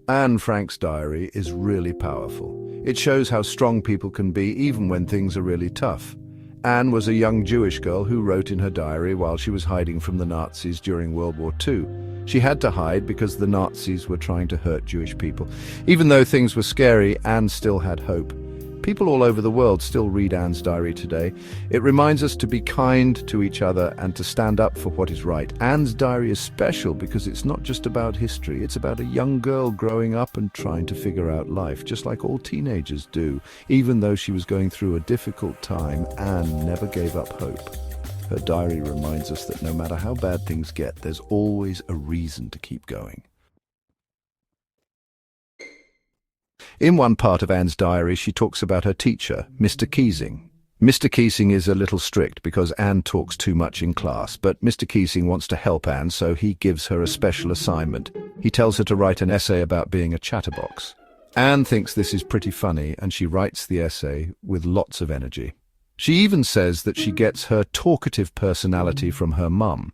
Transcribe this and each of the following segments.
Anne Frank's diary is really powerful. It shows how strong people can be even when things are really tough. Anne was a young Jewish girl who wrote in her diary while she was hiding from the Nazis during World War II. She had to hide because the Nazis were trying to hurt Jewish people. Even though things were scary, Anne still had hope. People all over the world still read Anne's diary today. It reminds us to be kind to each other and to stand up for what is right. Anne's diary is special because it's not just about history, it's about a young girl growing up and trying to figure out life, just like all teenagers do. Even though she was going through a difficult time, Anne never gave up hope. Her diary reminds us that no matter how bad things get, there's always a reason to keep going. In one part of Anne's diary, she talks about her teacher, Mr. Keesing. Mr. Keesing is a little strict because Anne talks too much in class, but Mr. Keesing wants to help Anne, so he gives her a special assignment. He tells her to write an essay about being a chatterbox. Anne thinks this is pretty funny, and she writes the essay with lots of energy. She even says that she gets her talkative personality from her mum.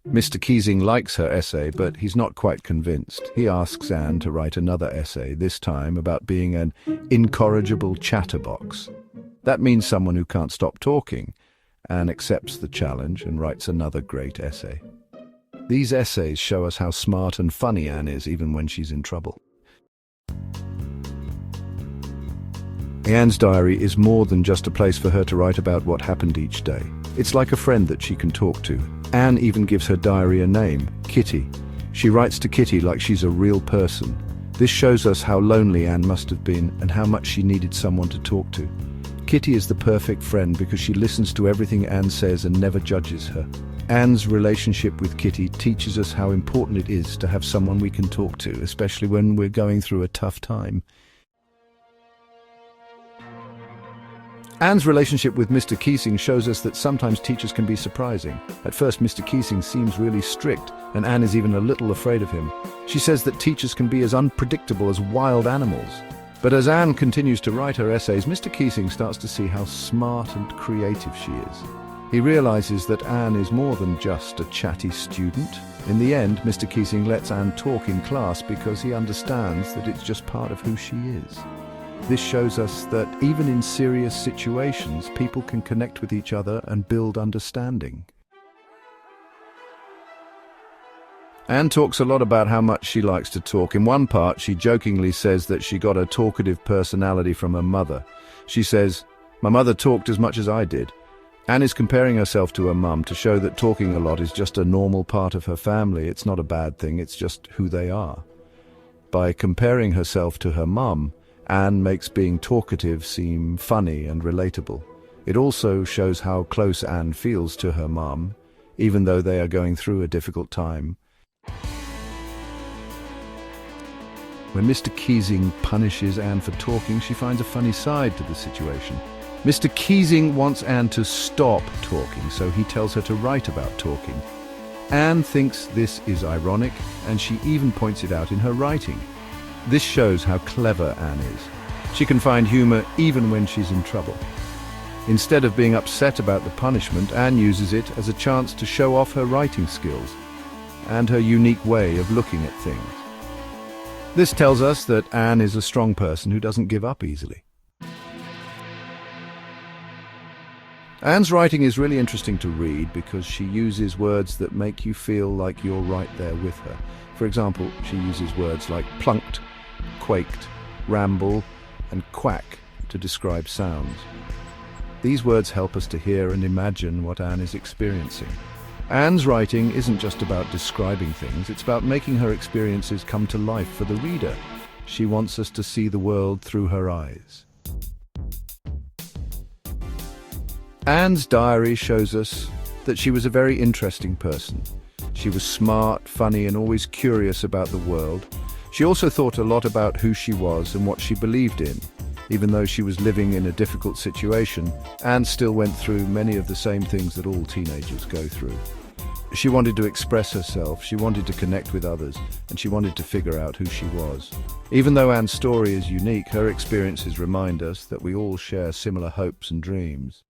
Mr. Keesing likes her essay, but he's not quite convinced. He asks Anne to write another essay, this time about being an incorrigible chatterbox. That means someone who can't stop talking. Anne accepts the challenge and writes another great essay. These essays show us how smart and funny Anne is, even when she's in trouble. Anne's diary is more than just a place for her to write about what happened each day. It's like a friend that she can talk to. Anne even gives her diary a name, Kitty. She writes to Kitty like she's a real person. This shows us how lonely Anne must have been and how much she needed someone to talk to. Kitty is the perfect friend because she listens to everything Anne says and never judges her. Anne's relationship with Kitty teaches us how important it is to have someone we can talk to, especially when we're going through a tough time. Anne's relationship with Mr. Keesing shows us that sometimes teachers can be surprising. At first, Mr. Keesing seems really strict, and Anne is even a little afraid of him. She says that teachers can be as unpredictable as wild animals. But as Anne continues to write her essays, Mr. Keesing starts to see how smart and creative she is. He realizes that Anne is more than just a chatty student. In the end, Mr. Keesing lets Anne talk in class because he understands that it's just part of who she is. This shows us that even in serious situations, people can connect with each other and build understanding. Anne talks a lot about how much she likes to talk. In one part, she jokingly says that she got a talkative personality from her mother. She says, "My mother talked as much as I did." Anne is comparing herself to her mum to show that talking a lot is just a normal part of her family. It's not a bad thing, it's just who they are. By comparing herself to her mum, Anne makes being talkative seem funny and relatable. It also shows how close Anne feels to her mum, even though they are going through a difficult time. When Mr. Keesing punishes Anne for talking, she finds a funny side to the situation. Mr. Keesing wants Anne to stop talking, so he tells her to write about talking. Anne thinks this is ironic, and she even points it out in her writing. This shows how clever Anne is. She can find humor even when she's in trouble. Instead of being upset about the punishment, Anne uses it as a chance to show off her writing skills and her unique way of looking at things. This tells us that Anne is a strong person who doesn't give up easily. Anne's writing is really interesting to read because she uses words that make you feel like you're right there with her. For example, she uses words like plunked, quaked, ramble, and quack to describe sounds. These words help us to hear and imagine what Anne is experiencing. Anne's writing isn't just about describing things, it's about making her experiences come to life for the reader. She wants us to see the world through her eyes. Anne's diary shows us that she was a very interesting person. She was smart, funny, and always curious about the world. She also thought a lot about who she was and what she believed in. Even though she was living in a difficult situation, Anne still went through many of the same things that all teenagers go through. She wanted to express herself, she wanted to connect with others, and she wanted to figure out who she was. Even though Anne's story is unique, her experiences remind us that we all share similar hopes and dreams.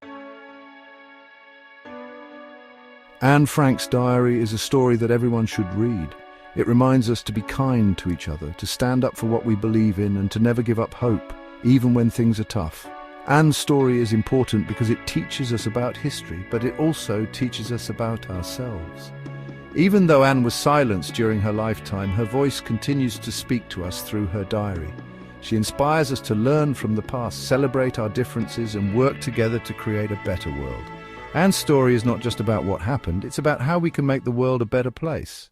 Anne Frank's diary is a story that everyone should read. It reminds us to be kind to each other, to stand up for what we believe in, and to never give up hope, even when things are tough. Anne's story is important because it teaches us about history, but it also teaches us about ourselves. Even though Anne was silenced during her lifetime, her voice continues to speak to us through her diary. She inspires us to learn from the past, celebrate our differences, and work together to create a better world. Anne's story is not just about what happened, it's about how we can make the world a better place.